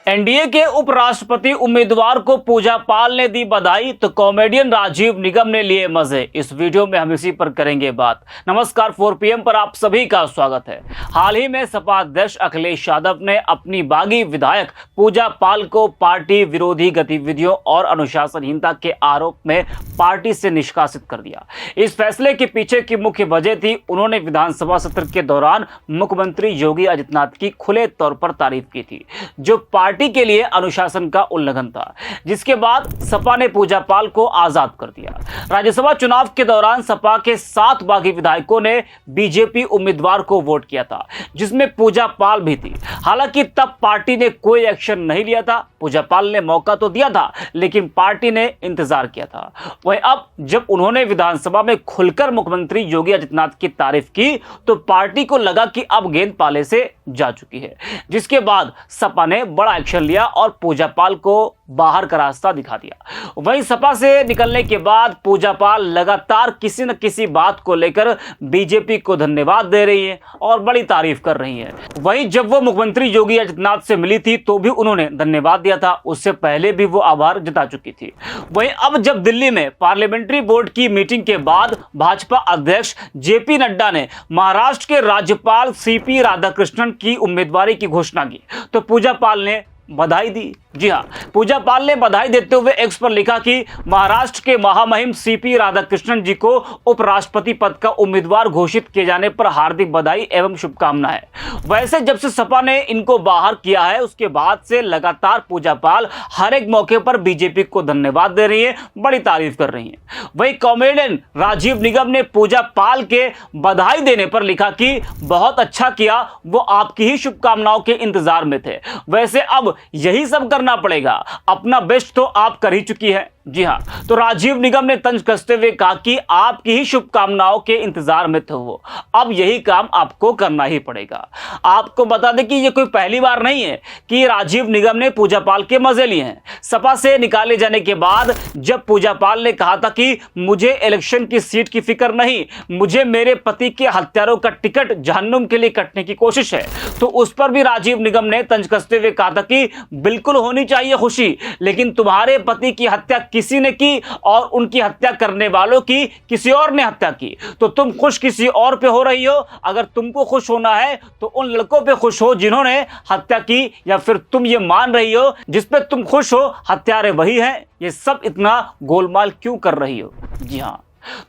NDA के उपराष्ट्रपति उम्मीदवार को पूजा पाल ने दी बधाई तो कॉमेडियन राजीव निगम ने लिए मजे। इस वीडियो में हम इसी पर करेंगे बात। नमस्कार, 4 PM पर आप सभी का स्वागत है। हाल ही में सपा अध्यक्ष अखिलेश यादव ने अपनी बागी विधायक पूजा पाल को पार्टी विरोधी गतिविधियों और अनुशासनहीनता के आरोप में पार्टी से निष्कासित कर दिया। इस फैसले के पीछे की मुख्य वजह थी, उन्होंने विधानसभा सत्र के दौरान मुख्यमंत्री योगी आदित्यनाथ की खुले तौर पर तारीफ की थी, जो पार्टी के लिए अनुशासन का उल्लंघन था, जिसके बाद सपा ने पूजा पाल को आजाद कर दिया। राज्यसभा चुनाव के दौरान सपा के 7 बागी विधायकों ने बीजेपी उम्मीदवार को वोट किया था, जिसमें पूजा पाल भी थी। हालांकि तब पार्टी ने कोई एक्शन नहीं लिया था। पूजा पाल ने मौका तो दिया था, लेकिन पार्टी ने इंतजार किया था। वहीं अब जब उन्होंने विधानसभा में खुलकर मुख्यमंत्री योगी आदित्यनाथ की तारीफ की, तो पार्टी को लगा कि अब गेंद पाले से जा चुकी है, जिसके बाद सपा ने बड़ा एक्शन लिया और पूजा पाल को बाहर का रास्ता दिखा दिया। वहीं सपा से निकलने के बाद पूजा पाल लगातार किसी न किसी बात को लेकर बीजेपी को धन्यवाद दे रही है और बड़ी तारीफ कर रही है। वहीं जब वो मुख्यमंत्री योगी आदित्यनाथ से मिली थी तो भी उन्होंने धन्यवाद दिया था, उससे पहले भी वो आभार जता चुकी थी। वहीं अब जब दिल्ली में पार्लियामेंट्री बोर्ड की मीटिंग के बाद भाजपा अध्यक्ष जेपी नड्डा ने महाराष्ट्र के राज्यपाल सीपी राधाकृष्णन की उम्मीदवारी की घोषणा की, तो पूजा पाल ने बधाई दी। जी हां, पूजा पाल ने बधाई देते हुए एक्स पर लिखा कि महाराष्ट्र के महामहिम सीपी राधाकृष्णन जी को उपराष्ट्रपति पद का उम्मीदवार घोषित किए जाने पर हार्दिक बधाई एवं शुभकामनाएं। वैसे जब से सपा ने इनको बाहर किया है, उसके बाद से लगातार पूजा पाल हर एक मौके पर बीजेपी को धन्यवाद दे रही है, बड़ी तारीफ कर रही है। वहीं कॉमेडियन राजीव निगम ने पूजा पाल के बधाई देने पर लिखा कि बहुत अच्छा किया, वो आपकी ही शुभकामनाओं के इंतजार में थे। वैसे अब यही सब करना पड़ेगा, अपना बेस्ट तो आप कर ही चुकी है। जी हां, तो राजीव निगम ने तंज कसते हुए कहा कि आपकी ही शुभकामनाओं के इंतजार में थे वो, अब यही काम आपको करना ही पड़ेगा। आपको बता दें कि ये कोई पहली बार नहीं है कि राजीव निगम ने पूजा पाल के मजे लिए हैं। सपा से निकाले जाने के बाद जब पूजा पाल ने कहा था कि मुझे इलेक्शन की सीट की फिक्र नहीं, मुझे मेरे पति के हत्यारों का टिकट जहन्नुम के लिए कटने की कोशिश है, तो उस पर भी राजीव निगम ने तंज कसते हुए कहा था कि बिल्कुल होनी चाहिए खुशी, लेकिन तुम्हारे पति की हत्या किसी ने की और उनकी हत्या करने वालों की किसी और ने हत्या की, तो तुम खुश किसी और पे हो रही हो। अगर तुमको खुश होना है तो उन लड़कों पे खुश हो जिन्होंने हत्या की, या फिर तुम ये मान रही हो जिस पे तुम खुश हो हत्यारे वही हैं। ये सब इतना गोलमाल क्यों कर रही हो? जी हां,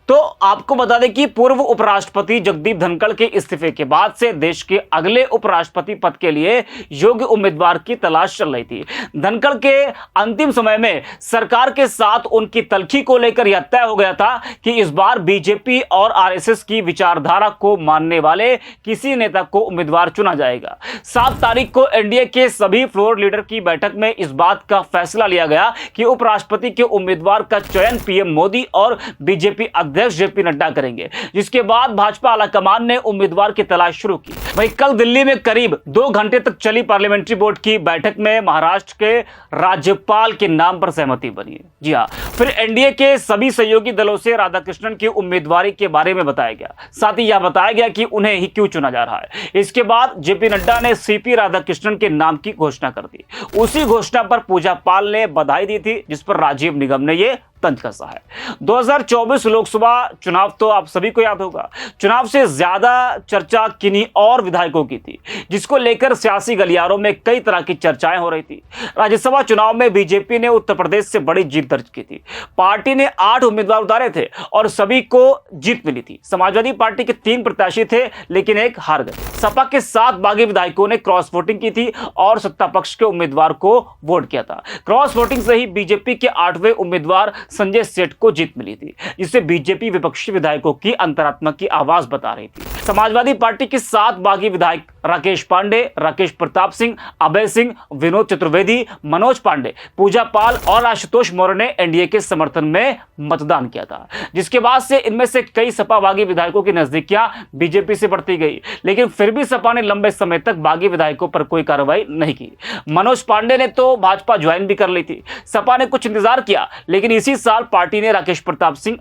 तो आपको बता दें कि पूर्व उपराष्ट्रपति जगदीप धनखड़ के इस्तीफे के बाद से देश के अगले उपराष्ट्रपति पद के लिए योग्य उम्मीदवार की तलाश चल रही थी। धनखड़ के अंतिम समय में सरकार के साथ उनकी तल्खी को लेकर यह तय हो गया था कि इस बार बीजेपी और आरएसएस की विचारधारा को मानने वाले किसी नेता को उम्मीदवार चुना जाएगा। 7 तारीख को एनडीए के सभी फ्लोर लीडर की बैठक में इस बात का फैसला लिया गया कि उपराष्ट्रपति के उम्मीदवार का चयन पीएम मोदी और बीजेपी अध्यक्ष जेपी नड्डा करेंगे, जिसके बाद भाजपा आलाकमान ने उम्मीदवार की तलाश शुरू की। वहीं कल दिल्ली में करीब 2 घंटे तक चली पार्लियामेंट्री बोर्ड की बैठक में महाराष्ट्र के राज्यपाल के नाम पर सहमति बनी है। जी हां, फिर एनडीए के सभी सहयोगी दलों से राधाकृष्णन की उम्मीदवारी के बारे में बताया गया, साथ ही यह बताया गया कि उन्हें ही क्यों चुना जा रहा है। इसके बाद जेपी नड्डा ने सीपी राधाकृष्णन के नाम की घोषणा कर दी। उसी घोषणा पर पूजा पाल ने बधाई दी थी, जिस पर राजीव निगम ने यह तंज कसा है। 2024 लोकसभा चुनाव तो आप सभी को याद होगा। चुनाव से ज्यादा चर्चा किन्हीं और विधायकों की थी, जिसको लेकर सियासी गलियारों में कई तरह की चर्चाएं हो रही थी। राज्यसभा चुनाव में बीजेपी ने उत्तर प्रदेश से बड़ी जीत दर्ज की थी। पार्टी ने 8 उम्मीदवार उतारे थे और सभी को जीत मिली थी। समाजवादी पार्टी के 3 प्रत्याशी थे, लेकिन एक हार गए। सपा के 7 बागी विधायकों ने क्रॉस वोटिंग की थी और सत्ता पक्ष के उम्मीदवार को वोट किया था। क्रॉस वोटिंग से ही बीजेपी के 8वें उम्मीदवार संजय सेठ को जीत मिली थी, जिससे बीजेपी विपक्षी विधायकों की अंतरात्मा की आवाज बता रही थी। समाजवादी पार्टी के 7 बागी विधायक राकेश पांडे, राकेश प्रताप सिंह, अभय सिंह, विनोद चतुर्वेदी, मनोज पांडे, पूजा पाल और आशुतोष मौर्य ने एनडीए के समर्थन में मतदान किया था, जिसके बाद से इनमें से कई सपा बागी विधायकों की नजदीकियां बीजेपी से बढ़ती गई, लेकिन फिर भी सपा ने लंबे समय तक बागी विधायकों पर कोई कार्रवाई नहीं की। मनोज पांडे ने तो भाजपा ज्वाइन भी कर ली थी। सपा ने कुछ इंतजार किया, लेकिन इसी साल पार्टी ने राकेश प्रताप सिंह,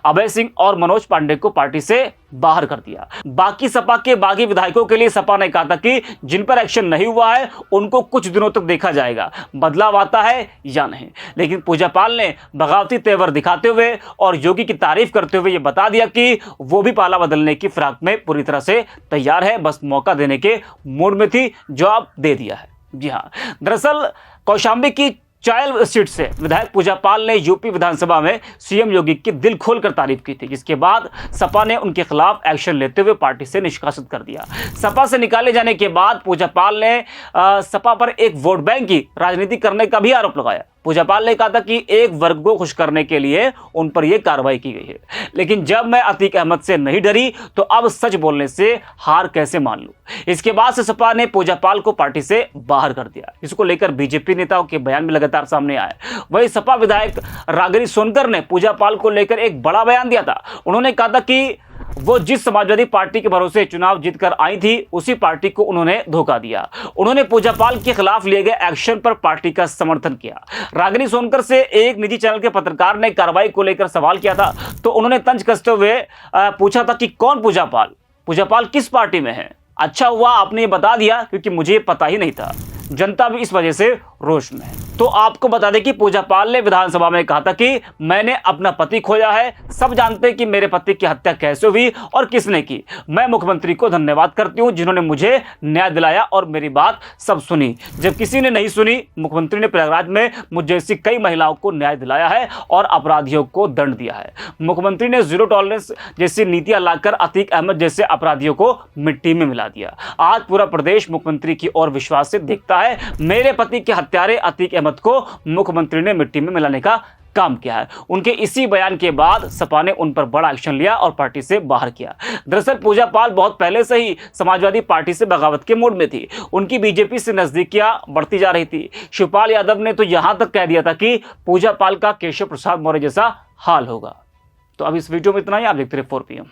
अभय सिंह और मनोज पांडे को पार्टी से बाहर कर दिया। बाकी सपा के बागी विधायकों के लिए सपा ने कहा था कि जिन पर एक्शन नहीं हुआ है उनको कुछ दिनों तक देखा जाएगा, बदलाव आता है या नहीं। लेकिन पूजा पाल ने बगावती तेवर दिखाते हुए और योगी की तारीफ करते हुए यह बता दिया कि वो भी पाला बदलने की फिराक में पूरी तरह से तैयार है, बस मौका देने के मूड में थी, जवाब दे दिया है। जी हाँ, दरअसल कौशाम्बी की चायल सीट से विधायक पूजा पाल ने यूपी विधानसभा में सीएम योगी की दिल खोलकर तारीफ की थी, जिसके बाद सपा ने उनके खिलाफ एक्शन लेते हुए पार्टी से निष्कासित कर दिया। सपा से निकाले जाने के बाद पूजा पाल ने सपा पर एक वोट बैंक की राजनीति करने का भी आरोप लगाया। पूजा पाल ने कहा था कि एक वर्ग को खुश करने के लिए उन पर यह कार्रवाई की गई है, लेकिन जब मैं अतीक अहमद से नहीं डरी तो अब सच बोलने से हार कैसे मान लूं। इसके बाद से सपा ने पूजा पाल को पार्टी से बाहर कर दिया। इसको लेकर बीजेपी नेताओं के बयान में लगातार सामने आए। वहीं सपा विधायक रागिनी सोनकर ने पूजा पाल को लेकर एक बड़ा बयान दिया था। उन्होंने कहा था कि वो जिस समाजवादी पार्टी के भरोसे चुनाव जीतकर आई थी उसी पार्टी को उन्होंने धोखा दिया। उन्होंने पूजा पाल के खिलाफ लिए गए एक्शन पर पार्टी का समर्थन किया। रागिनी सोनकर से एक निजी चैनल के पत्रकार ने कार्रवाई को लेकर सवाल किया था, तो उन्होंने तंज कसते हुए पूछा था कि कौन पूजा पाल किस पार्टी में है। अच्छा हुआ आपने ये बता दिया, क्योंकि मुझे पता ही नहीं था। जनता भी इस वजह से रोष में है। तो आपको बता दें कि पूजा पाल ने विधानसभा में कहा था कि मैंने अपना पति खोया है, सब जानते हैं कि मेरे पति की हत्या कैसे हुई और किसने की। मैं मुख्यमंत्री को धन्यवाद करती हूं जिन्होंने मुझे न्याय दिलाया और मेरी बात सब सुनी। जब किसी ने नहीं सुनी, मुख्यमंत्री ने प्रयागराज में मुझ जैसी कई महिलाओं को न्याय दिलाया है और अपराधियों को दंड दिया है। मुख्यमंत्री ने जीरो टॉलरेंस जैसी नीतियां लाकर अतीक अहमद जैसे अपराधियों को मिट्टी में मिला दिया। आज पूरा प्रदेश मुख्यमंत्री की ओर विश्वास से देखता है। मेरे पति के हत्यारे अतीक अहमद को मुख्यमंत्री ने मिट्टी में मिलाने का काम किया है। उनके इसी बयान के बाद सपा ने उन पर बड़ा एक्शन लिया और पार्टी से बाहर किया। दरअसल पूजा पाल बहुत पहले से ही समाजवादी पार्टी से बगावत के मूड में थी। उनकी बीजेपी से नजदीकियां बढ़ती जा रही थी। शिवपाल यादव ने तो यहां तक कह दिया था कि पूजा पाल का केशव प्रसाद मौर्य जैसा हाल होगा। तो अब इस वीडियो में इतना ही। आप देखते रहिए 4PM।